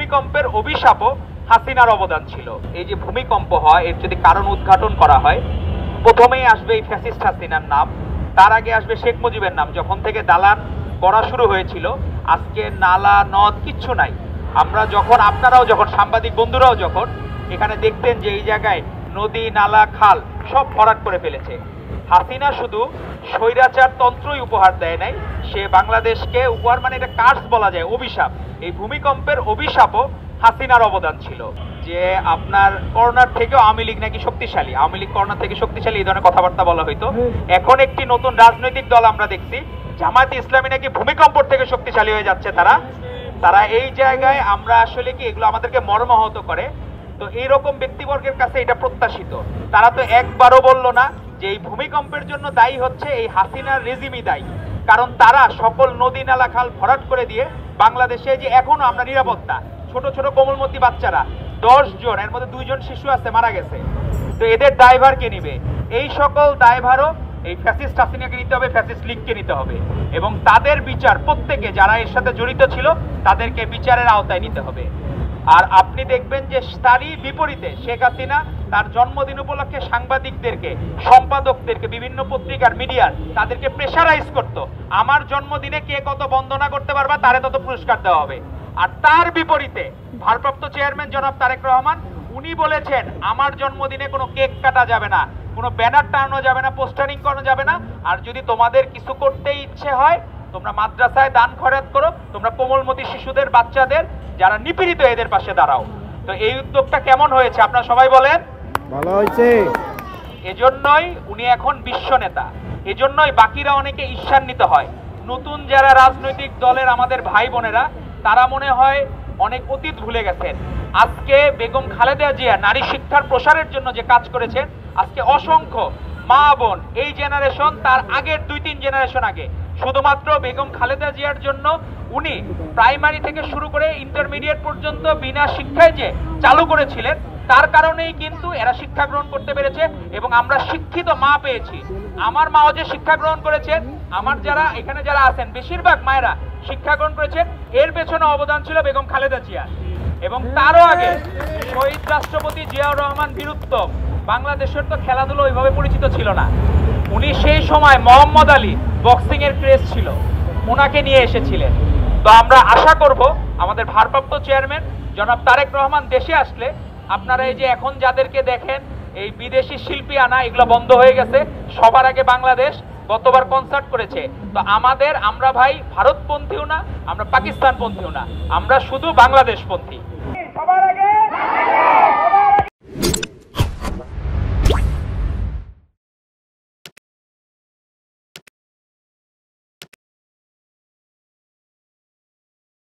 ভূমিকম্পের অভিশাপও হাসিনার অবদান ছিল। এই যে ভূমিকম্প হয়, এর যদি কারণ উদ্ঘাটন করা হয়, প্রথমেই আসবে এই ফ্যাসিস্ট হাসিনার নাম, তার আগে আসবে শেখ মুজিবের নাম। যখন থেকে দালান করা শুরু হয়েছিল, আজকে নালা নদ কিচ্ছু নাই। আমরা যখন, আপনারাও যখন, সাংবাদিক বন্ধুরাও যখন এখানে দেখতেন যে এই জায়গায় নদী নালা খাল সব ভরাট করে ফেলেছে। হাসিনা শুধু স্বৈরাচার তন্ত্রই উপহার দেয় নাই, সে বাংলাদেশকে উপহার, মানে এটা কার্স বলা যায়, অভিশাপ। এই ভূমিকম্পের অভিশাপও হাসিনার অবদান ছিল। যে আপনার করোনার থেকেও আওয়ামী লীগ নাকি শক্তিশালী, আওয়ামী লীগ করোনা থেকে শক্তিশালী, এই ধরনের কথাবার্তা বলা হইতো। এখন একটি নতুন রাজনৈতিক দল আমরা দেখছি, জামায়াতে ইসলামী নাকি ভূমিকম্প থেকে শক্তিশালী হয়ে যাচ্ছে। তারা এই জায়গায়, আমরা আসলে কি, এগুলো আমাদেরকে মর্মাহত করে। তো এইরকম ব্যক্তিবর্গের কাছে এটা প্রত্যাশিত। তারা তো একবারও বললো না যে এই ভূমিকম্পের জন্য দায়ী হচ্ছে এই হাসিনার রেজিমই দায়ী। কারণ তারা সকল নদী নালা খাল ভরাট করে দিয়ে বাংলাদেশে যে এখনো আমরা নিরাপত্তা, ছোট ছোট কোমলমতি বাচ্চারা 10 জন, এর মধ্যে 2 জন শিশু আছে, মারা গেছে। তো এদের দায়ভার কে নিবে? এই সকল দায়ভারও এই ফ্যাসিস্ট হাসিনাকে নিতে হবে, ফ্যাসিস্ট লীগকে নিতে হবে, এবং তাদের বিচার, প্রত্যেকে যারা এর সাথে জড়িত ছিল তাদেরকে বিচারের আওতায় নিতে হবে। আর আপনি দেখবেন যে তারই বিপরীতে শেখ হাসিনা তার জন্মদিন উপলক্ষে সাংবাদিকদেরকে, সম্পাদকদেরকে, বিভিন্ন পত্রিকার মিডিয়ার, তাদেরকে প্রেশারাইজ করতো, আমার জন্মদিনে কে কত বন্দনা করতে পারবা তারে তত পুরস্কার দেওয়া হবে। আর তার বিপরীতে ভারপ্রাপ্ত চেয়ারম্যান জনাব তারেক রহমান, উনি বলেছেন আমার জন্মদিনে কোনো কেক কাটা যাবে না, কোনো ব্যানার টানানো যাবে না, পোস্টারিং করানো যাবে না। আর যদি তোমাদের কিছু করতে ইচ্ছে হয়, তোমরা মাদ্রাসায় দান খয়রাত করো, তোমরা কোমলমতি শিশুদের, বাচ্চাদের যারা নিপীড়িত, এদের পাশে দাঁড়াও। তো এই উদ্যোগটা কেমন হয়েছে আপনারা সবাই বলেন? ভালো হয়েছে। এজন্যই উনি এখন বিশ্ব নেতা, এজন্যই বাকিরা অনেকে ঈর্ষান্বিত হয়। নতুন যারা রাজনৈতিক দলের আমাদের ভাই বোনেরা, তারা মনে হয় অনেক অতীত ভুলে গেছেন। আজকে বেগম খালেদা জিয়া নারী শিক্ষার প্রসারের জন্য যে কাজ করেছেন, আজকে অসংখ্য মা বোন, এই জেনারেশন, তার আগের 2-3 জেনারেশন আগে, শুধুমাত্র বেগম খালেদা জিয়ার জন্য উনি প্রাইমারি থেকে শুরু করে ইন্টারমিডিয়েট পর্যন্ত বিনা শিক্ষায় যে চালু করেছিলেন, তার কারণেই কিন্তু এরা শিক্ষা গ্রহণ করতে পেরেছে এবং আমরা শিক্ষিত মা পেয়েছি। আমার মাও যে শিক্ষা গ্রহণ করেছেন, আমার যারা এখানে যারা আছেন বেশিরভাগ মায়েরা শিক্ষা গ্রহণ করেছেন, এর পেছনে অবদান ছিল বেগম খালেদা জিয়া। এবং তারও আগে শহীদ রাষ্ট্রপতি জিয়াউর রহমান বীরুত্তম, বাংলাদেশের তো খেলাধুলো ওইভাবে পরিচিত ছিল না, উনি সেই সময় মোহাম্মদ আলী বক্সিং এর ক্রেজ ছিল, ওনাকে নিয়ে এসেছিলেন। তো আমরা আশা করব আমাদের ভারপ্রাপ্ত চেয়ারম্যান জনাব তারেক রহমান দেশে আসলে, আপনারা এই যে এখন যাদেরকে দেখেন এই বিদেশি শিল্পী আনা, এগুলো বন্ধ হয়ে গেছে। সবার আগে বাংলাদেশ গতবার কনসার্ট করেছে। তো আমরা ভাই ভারতপন্থীও না, আমরা পাকিস্তানপন্থীও না, আমরা শুধু বাংলাদেশপন্থী।